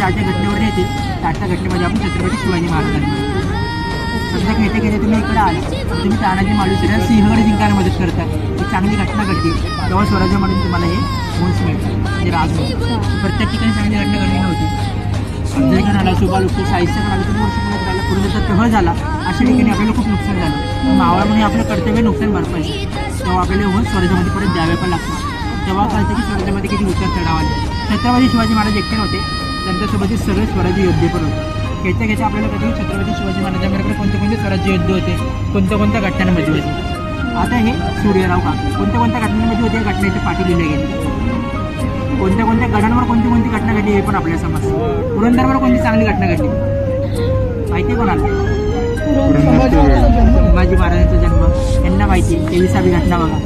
ज्या ज्या घटनेवर येतील त्या घटनेमध्ये आपण छत्रपती शिवाजी महाराजांनी सध्या खेळते खेळते तुम्ही इकडे आले तुम्ही तानाजी मालुसरे सिंहगड जिंकायला मदत करतात. एक चांगली घटना घडली तेव्हा स्वराज्य म्हणून तुम्हाला हे गुण मिळतं म्हणजे राज मिळतो. प्रत्येक ठिकाणी चांगली घटना घडली नव्हती. अफजलखान आला, सुबालुक्ती, शाहिस्तेखान आला, 3 वर्ष पुण्यात राहिला, पूर्वीचा तह झाला, अशा ठिकाणी आपल्याला खूप नुकसान झालं. मावळा म्हणजे आपलं कर्तव्य नुकसान भरपाई तेव्हा आपल्याला होऊन स्वराज्यामध्ये परत द्यावे पण लागतं. तेव्हा कळतं की स्वराज्यामध्ये किती उतर चढाव आले. छत्रपती शिवाजी महाराज एकटे नव्हते, त्यांच्यासोबत सगळे स्वराज्य योद्धे पण होते. खेळता खेळता आपल्याला कधी छत्रपती शिवाजी महाराजांबरोबर कोणते कोणते स्वराज्य युद्ध होते, कोणत्या घटनांमध्ये होते. आता हे सूर्यराव काका कोणत्या घटनांमध्ये होते, या घटनेचे पाठी लिहिले गेले. कोणत्या गडांवर कोणती घटना घडली हे पण आपल्या समजतं. पुरंदरवर कोणती चांगली घटना घडली माहिती कोणाला? संभाजी महाराजांचा जन्म यांना माहिती. 23वी घटना बघा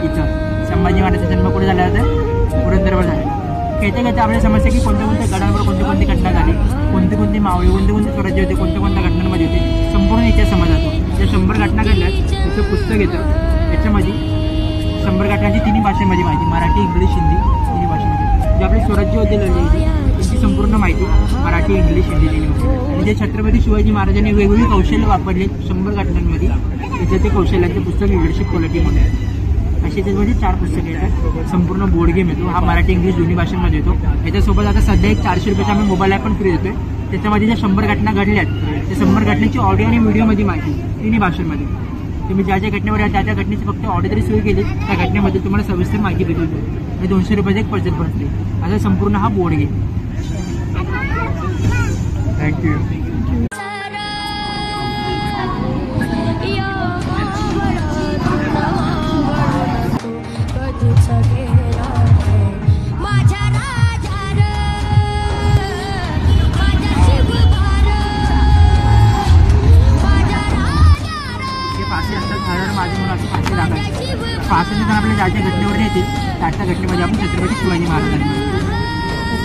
इथं संभाजी महाराजांचा जन्म कुठे झाला तर पुरंदरवर झाला. खेळता खेळता आपल्याला समजतं की कोणत्या गडांवर कोणती घटना झाली, कोणती मावळी, कोणते स्वराज्य होते, कोणत्या घटनांमध्ये होते, संपूर्ण इतिहास समज जातो. ज्या 100 घटना घडल्या त्याचं पुस्तक येतं. त्याच्यामध्ये 100 घटनांची 3 भाषेमध्ये माहिती, मराठी, इंग्लिश, हिंदी 3 भाषेमध्ये. जे आपले स्वराज्य होते लढलेली त्यांची संपूर्ण माहिती मराठी, इंग्लिश, हिंदी 3 भाषेत. आणि जे छत्रपती शिवाजी महाराजांनी वेगवेगळी कौशल्य वापरले 100 घटनांमध्ये त्याचं ते कौशल्याचं पुस्तक लिडरशिप क्वालिटी म्हणून. असे त्याच्यामध्ये 4 पुस्तकं येतात. संपूर्ण बोर्ड गेम येतो. हा मराठी, इंग्लिश दोन्ही भाषांमध्ये येतो. याच्यासोबत आता सध्या एक 400 रुपयाचा आम्ही मोबाईल ॲप पण फ्री देतोय. त्याच्यामध्ये ज्या 100 घटना घडल्यात त्या 100 घटनेची ऑडिओ आणि व्हिडिओमध्ये माहिती 3 भाषांमध्ये. तुम्ही ज्या घटनेवर त्या घटनेची फक्त ऑडिओ जरी सुरू केली त्या घटनेमध्ये तुम्हाला सविस्तर माहिती भेटून जाईल. 200 रुपयाचा एक पर्चेस बसते. असा संपूर्ण हा बोर्ड गेम. थँक्यू. फाशीने आपल्या ज्या ज्या घटनेवर येतील त्या घटनेमध्ये आपण छत्रपती शिवाजी महाराजांनी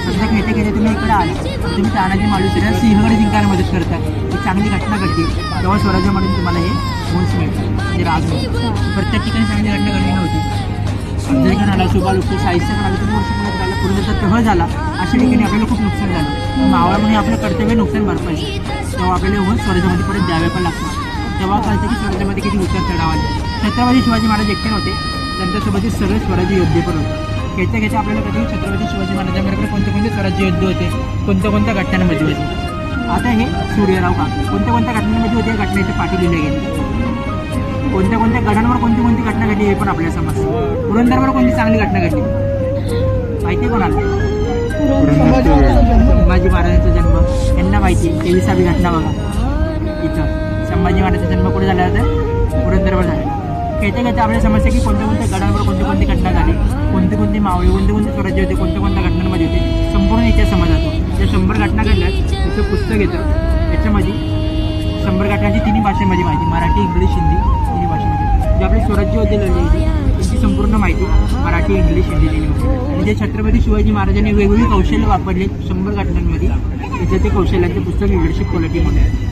सध्या खेळते खेळते तुम्ही इकडे आले तुम्ही तानाजी मालुसरे सिंहगड जिंकायला मदत करतात. एक चांगली घटना घडली तेव्हा स्वराज्य म्हणून तुम्हाला हे गुण मिळतं म्हणजे राज मिळतो. प्रत्येक ठिकाणी चांगली घटना घडली नव्हती. अफजलखान आला, सुबालुक्ती, शाहिस्तेखान आला, 3 वर्ष पुण्यात राहिला, पूर्वीचा तह झाला, अशा ठिकाणी आपल्याला खूप नुकसान झालं. मावळा म्हणजे आपलं कर्तव्य नुकसान भरपाई तेव्हा आपल्याला होऊन स्वराज्यामध्ये परत द्यावे पण लागतं. तेव्हा कळतं की स्वराज्यामध्ये किती उतर चढाव आले. छत्रपती शिवाजी महाराज एकटे नव्हते, त्यांच्यासोबत सगळे स्वराज्य योद्धे पण होते. खेळता खेळता आपल्याला कधी छत्रपती शिवाजी महाराजांबरोबर कोणते स्वराज्य युद्ध होते, कोणत्या घटनांमध्ये होते. आता हे सूर्यराव काका कोणत्या घटनांमध्ये होते, या घटनेचे पाठी लिहिले गेले. कोणत्या गडांवर कोणती घटना घडली हे पण आपल्याला समजतं. पुरंदरवर कोणती चांगली घटना घडली माहिती कोणाला? संभाजी महाराजांचा जन्म यांना माहिती. 23वी घटना बघा इथं संभाजी महाराजांचा जन्म कुठे झाला तर पुरंदरवर झाला. खेळता खेळता आपल्याला समजतं की कोणत्या गडांवर कोणती घटना झाली, कोणती मावळी, कोणते स्वराज्य होते, कोणत्या घटनांमध्ये होते, संपूर्ण इतिहास समज जातो. ज्या 100 घटना घडल्यात त्याचं पुस्तक येतं. त्याच्यामध्ये 100 घटनांची 3 भाषेमध्ये माहिती, मराठी, इंग्लिश, हिंदी 3 भाषेमध्ये. जे आपले स्वराज्य होते लढलेली त्यांची संपूर्ण माहिती मराठी, इंग्लिश, हिंदी 3 भाषेत. आणि जे छत्रपती शिवाजी महाराजांनी वेगवेगळी कौशल्य वापरले 100 घटनांमध्ये त्याचं ते कौशल्याचं पुस्तक लिडरशिप क्वालिटी म्हणून.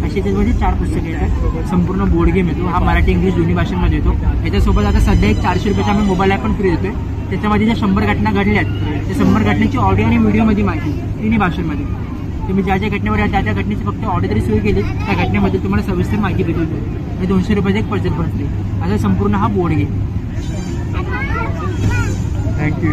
असे त्याच्यामध्ये 4 पुस्तकं येतात. संपूर्ण बोर्ड गेम येतो. हा मराठी, इंग्लिश दोन्ही भाषांमध्ये येतो. याच्यासोबत आता सध्या एक 400 रुपयाचा आम्ही मोबाईल ॲप पण फ्री देतोय. त्याच्यामध्ये ज्या 100 घटना घडल्यात त्या 100 घटनेची ऑडिओ आणि व्हिडिओमध्ये माहिती 3 भाषांमध्ये. तुम्ही ज्या घटनेवर त्या घटनेची फक्त ऑडिओ जरी सुरू केली त्या घटनेमध्ये तुम्हाला सविस्तर माहिती भेटून जाईल. 200 रुपयाचा एक पर्चेस बसते. असा संपूर्ण हा बोर्ड गेम. थँक्यू.